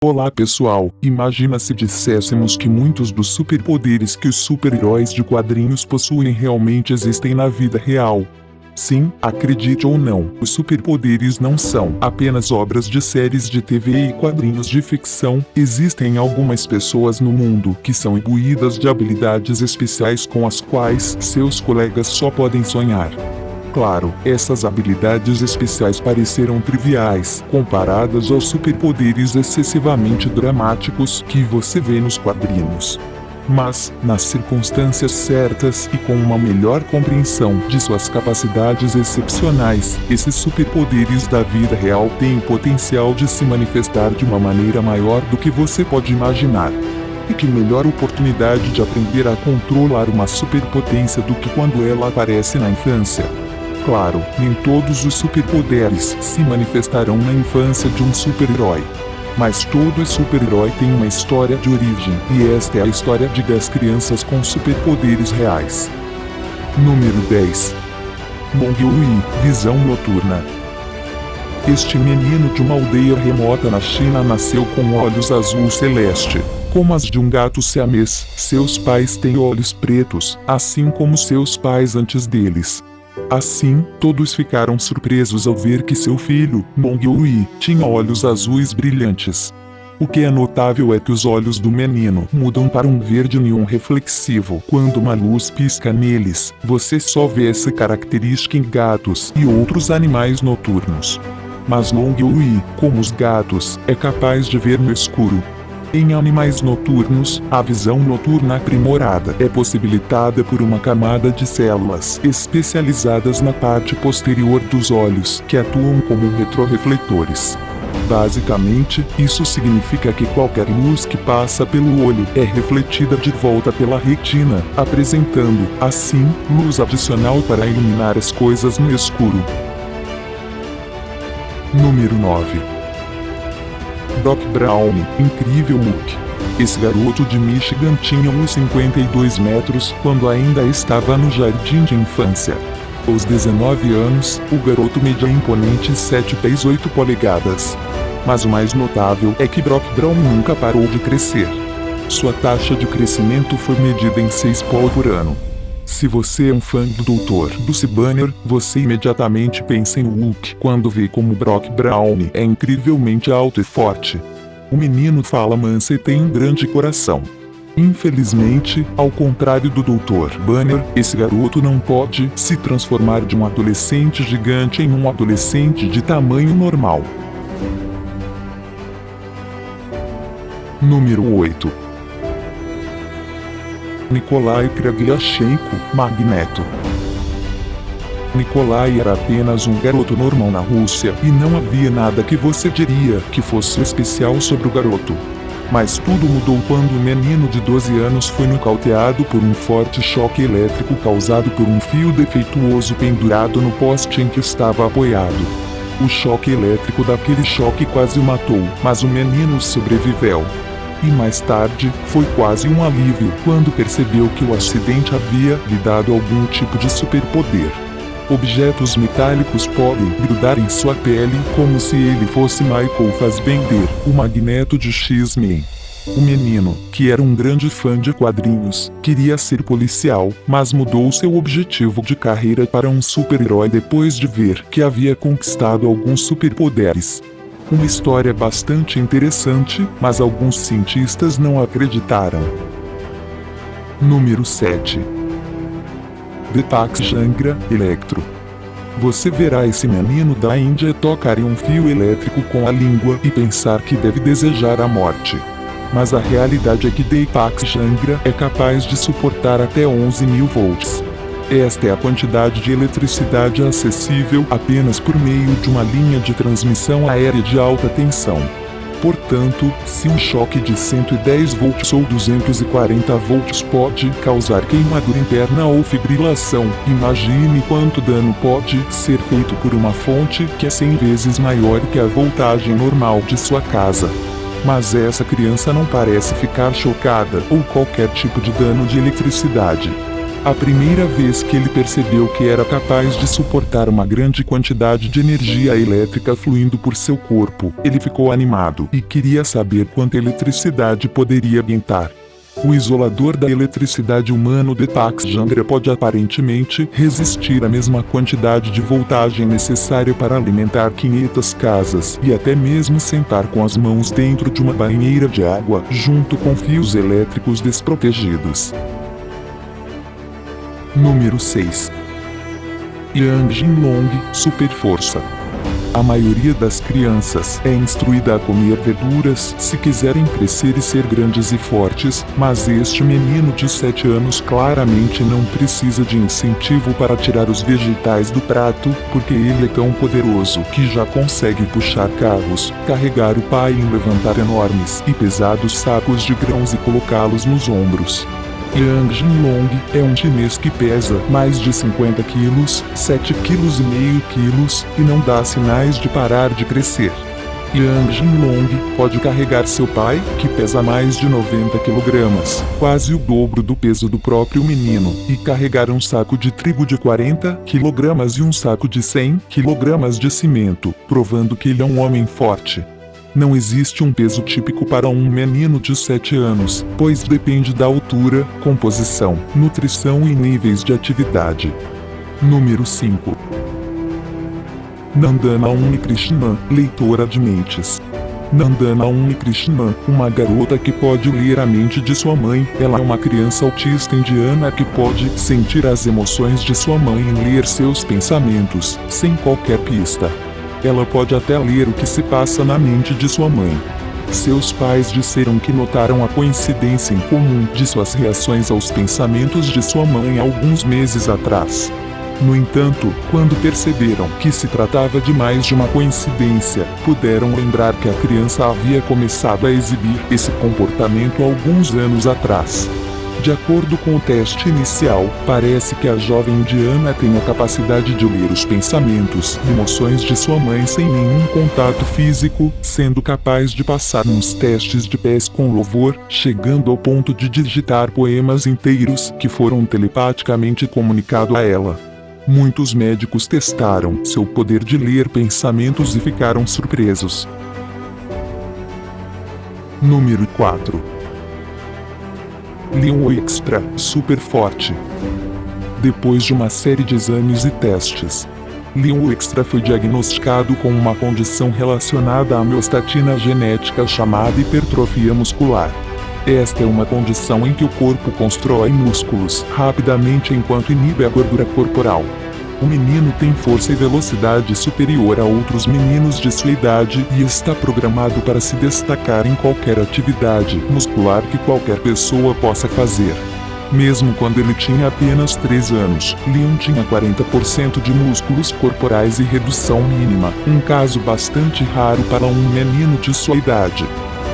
Olá pessoal, imagina se disséssemos que muitos dos superpoderes que os super-heróis de quadrinhos possuem realmente existem na vida real. Sim, acredite ou não, os superpoderes não são apenas obras de séries de TV e quadrinhos de ficção. Existem algumas pessoas no mundo que são imbuídas de habilidades especiais com as quais seus colegas só podem sonhar. Claro, essas habilidades especiais pareceram triviais, comparadas aos superpoderes excessivamente dramáticos que você vê nos quadrinhos. Mas, nas circunstâncias certas e com uma melhor compreensão de suas capacidades excepcionais, esses superpoderes da vida real têm o potencial de se manifestar de uma maneira maior do que você pode imaginar. E que melhor oportunidade de aprender a controlar uma superpotência do que quando ela aparece na infância. Claro, nem todos os superpoderes se manifestarão na infância de um super-herói. Mas todo super-herói tem uma história de origem, e esta é a história de 10 crianças com superpoderes reais. Número 10. Mong-Hui, Visão Noturna. Este menino de uma aldeia remota na China nasceu com olhos azul celeste, como as de um gato siamês. Seus pais têm olhos pretos, assim como seus pais antes deles. Assim, todos ficaram surpresos ao ver que seu filho, Mong-Hui, tinha olhos azuis brilhantes. O que é notável é que os olhos do menino mudam para um verde neon reflexivo quando uma luz pisca neles. Você só vê essa característica em gatos e outros animais noturnos. Mas Mong-Hui, como os gatos, é capaz de ver no escuro. Em animais noturnos, a visão noturna aprimorada é possibilitada por uma camada de células especializadas na parte posterior dos olhos, que atuam como retrorefletores. Basicamente, isso significa que qualquer luz que passa pelo olho é refletida de volta pela retina, apresentando, assim, luz adicional para iluminar as coisas no escuro. Número 9. Doc Brown, Incrível Hulk. Esse garoto de Michigan tinha uns 52 metros quando ainda estava no jardim de infância. Aos 19 anos, o garoto media imponentes 7 pés 8 polegadas. Mas o mais notável é que Doc Brown nunca parou de crescer. Sua taxa de crescimento foi medida em 6 pau por ano. Se você é um fã do Dr. Bruce Banner, você imediatamente pensa em Hulk quando vê como Doc Brown é incrivelmente alto e forte. O menino fala mansa e tem um grande coração. Infelizmente, ao contrário do Dr. Banner, esse garoto não pode se transformar de um adolescente gigante em um adolescente de tamanho normal. Número 8. Nikolai Kryashchenko, Magneto. Nikolai era apenas um garoto normal na Rússia e não havia nada que você diria que fosse especial sobre o garoto. Mas tudo mudou quando o menino de 12 anos foi nocauteado por um forte choque elétrico causado por um fio defeituoso pendurado no poste em que estava apoiado. O choque elétrico daquele choque quase o matou, mas o menino sobreviveu. E mais tarde, foi quase um alívio quando percebeu que o acidente havia lhe dado algum tipo de superpoder. Objetos metálicos podem grudar em sua pele como se ele fosse Michael Fassbender, o Magneto de X-Men. O menino, que era um grande fã de quadrinhos, queria ser policial, mas mudou seu objetivo de carreira para um super-herói depois de ver que havia conquistado alguns superpoderes. Uma história bastante interessante, mas alguns cientistas não acreditaram. Número 7. Deepak Chopra, Electro. Você verá esse menino da Índia tocar em um fio elétrico com a língua e pensar que deve desejar a morte. Mas a realidade é que Deepak Chopra é capaz de suportar até 11.000 volts. Esta é a quantidade de eletricidade acessível apenas por meio de uma linha de transmissão aérea de alta tensão. Portanto, se um choque de 110 volts ou 240 volts pode causar queimadura interna ou fibrilação, imagine quanto dano pode ser feito por uma fonte que é 100 vezes maior que a voltagem normal de sua casa. Mas essa criança não parece ficar chocada ou qualquer tipo de dano de eletricidade. A primeira vez que ele percebeu que era capaz de suportar uma grande quantidade de energia elétrica fluindo por seu corpo, ele ficou animado e queria saber quanta eletricidade poderia aguentar. O isolador da eletricidade humano de Pax Jangra pode aparentemente resistir à mesma quantidade de voltagem necessária para alimentar 500 casas e até mesmo sentar com as mãos dentro de uma banheira de água junto com fios elétricos desprotegidos. Número 6. Yang Jinlong, Super Força. A maioria das crianças é instruída a comer verduras se quiserem crescer e ser grandes e fortes, mas este menino de 7 anos claramente não precisa de incentivo para tirar os vegetais do prato, porque ele é tão poderoso que já consegue puxar carros, carregar o pai em levantar enormes e pesados sacos de grãos e colocá-los nos ombros. Yang Jinlong é um chinês que pesa mais de 50 quilos, 7,5 quilos, e não dá sinais de parar de crescer. Yang Jinlong pode carregar seu pai, que pesa mais de 90 quilogramas, quase o dobro do peso do próprio menino, e carregar um saco de trigo de 40 quilogramas e um saco de 100 quilogramas de cimento, provando que ele é um homem forte. Não existe um peso típico para um menino de 7 anos, pois depende da altura, composição, nutrição e níveis de atividade. Número 5. Nandana Unikrishnan, leitora de mentes. Nandana Unikrishnan, uma garota que pode ler a mente de sua mãe. Ela é uma criança autista indiana que pode sentir as emoções de sua mãe e ler seus pensamentos, sem qualquer pista. Ela pode até ler o que se passa na mente de sua mãe. Seus pais disseram que notaram a coincidência em comum de suas reações aos pensamentos de sua mãe alguns meses atrás. No entanto, quando perceberam que se tratava de mais de uma coincidência, puderam lembrar que a criança havia começado a exibir esse comportamento alguns anos atrás. De acordo com o teste inicial, parece que a jovem indiana tem a capacidade de ler os pensamentos e emoções de sua mãe sem nenhum contato físico, sendo capaz de passar uns testes de pés com louvor, chegando ao ponto de digitar poemas inteiros que foram telepaticamente comunicados a ela. Muitos médicos testaram seu poder de ler pensamentos e ficaram surpresos. Número 4. Leon Extra, super forte. Depois de uma série de exames e testes, Leon Extra foi diagnosticado com uma condição relacionada à miostatina genética chamada hipertrofia muscular. Esta é uma condição em que o corpo constrói músculos rapidamente enquanto inibe a gordura corporal. O menino tem força e velocidade superior a outros meninos de sua idade e está programado para se destacar em qualquer atividade muscular que qualquer pessoa possa fazer. Mesmo quando ele tinha apenas 3 anos, Leon tinha 40% de músculos corporais e redução mínima, um caso bastante raro para um menino de sua idade.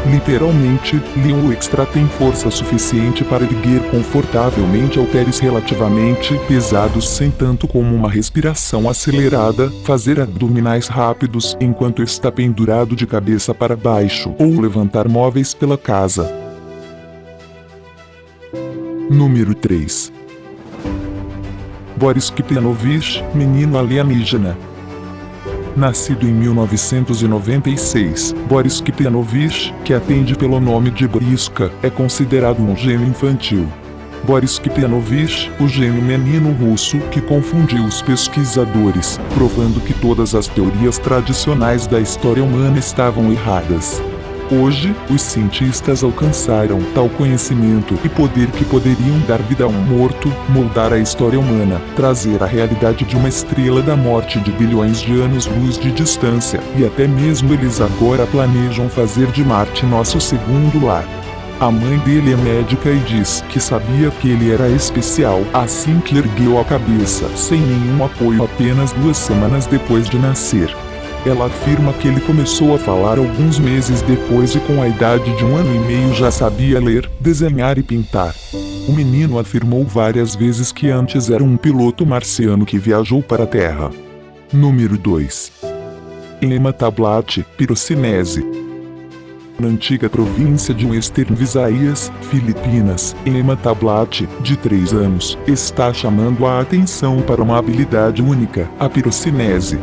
Literalmente, Leon Extra tem força suficiente para erguer confortavelmente halteres relativamente pesados sem tanto como uma respiração acelerada, fazer abdominais rápidos enquanto está pendurado de cabeça para baixo ou levantar móveis pela casa. Número 3. Boris Kipianovich, menino alienígena. Nascido em 1996, Boris Kipianovich, que atende pelo nome de Boriska, é considerado um gênio infantil. Boris Kipianovich, o gênio menino russo que confundiu os pesquisadores, provando que todas as teorias tradicionais da história humana estavam erradas. Hoje, os cientistas alcançaram tal conhecimento e poder que poderiam dar vida a um morto, moldar a história humana, trazer a realidade de uma estrela da morte de bilhões de anos-luz de distância, e até mesmo eles agora planejam fazer de Marte nosso segundo lar. A mãe dele é médica e diz que sabia que ele era especial assim que ergueu a cabeça, sem nenhum apoio apenas 2 semanas depois de nascer. Ela afirma que ele começou a falar alguns meses depois e com a idade de 1 ano e meio já sabia ler, desenhar e pintar. O menino afirmou várias vezes que antes era um piloto marciano que viajou para a Terra. Número 2. Emma Tablat, pirocinese. Na antiga província de Western Visayas, Filipinas, Emma Tablat, de 3 anos, está chamando a atenção para uma habilidade única, a pirocinese.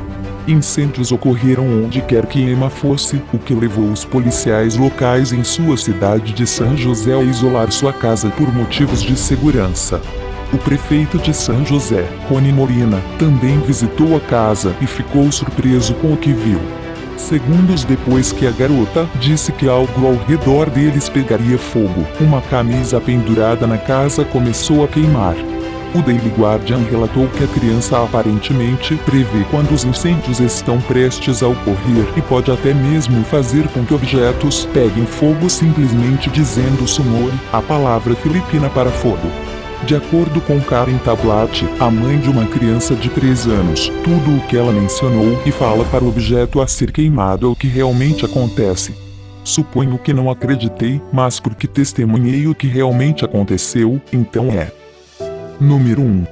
Incêndios ocorreram onde quer que Emma fosse, o que levou os policiais locais em sua cidade de São José a isolar sua casa por motivos de segurança. O prefeito de São José, Rony Molina, também visitou a casa e ficou surpreso com o que viu. Segundos depois que a garota disse que algo ao redor deles pegaria fogo, uma camisa pendurada na casa começou a queimar. O Daily Guardian relatou que a criança aparentemente prevê quando os incêndios estão prestes a ocorrer e pode até mesmo fazer com que objetos peguem fogo simplesmente dizendo sumori, a palavra filipina para fogo. De acordo com Karen Tablat, a mãe de uma criança de 3 anos, tudo o que ela mencionou e fala para o objeto a ser queimado é o que realmente acontece. Suponho que não acreditei, mas porque testemunhei o que realmente aconteceu, então é. Número 1.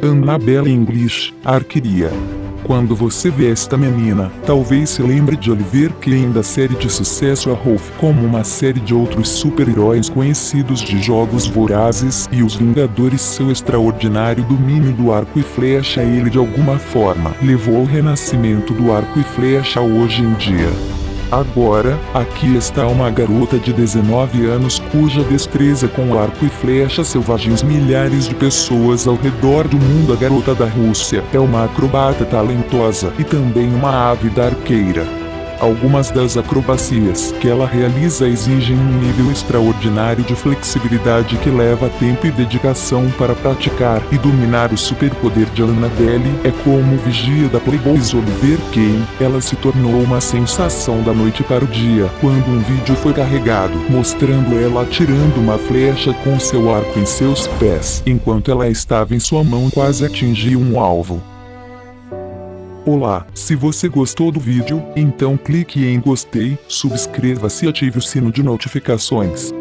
Annabelle English, Arqueria. Quando você vê esta menina, talvez se lembre de Oliver Queen da série de sucesso A Rolf, como uma série de outros super-heróis conhecidos de Jogos Vorazes e os Vingadores. Seu extraordinário domínio do arco e flecha ele de alguma forma levou ao renascimento do arco e flecha hoje em dia. Agora, aqui está uma garota de 19 anos cuja destreza com arco e flecha selvagens milhares de pessoas ao redor do mundo. A garota da Rússia é uma acrobata talentosa e também uma ávida arqueira. Algumas das acrobacias que ela realiza exigem um nível extraordinário de flexibilidade que leva tempo e dedicação para praticar e dominar. O superpoder de Annabelle é como vigia da Playboy Oliver Queen. Ela se tornou uma sensação da noite para o dia quando um vídeo foi carregado mostrando ela atirando uma flecha com seu arco em seus pés, enquanto ela estava em sua mão quase atingiu um alvo. Olá, se você gostou do vídeo, então clique em gostei, subscreva-se e ative o sino de notificações.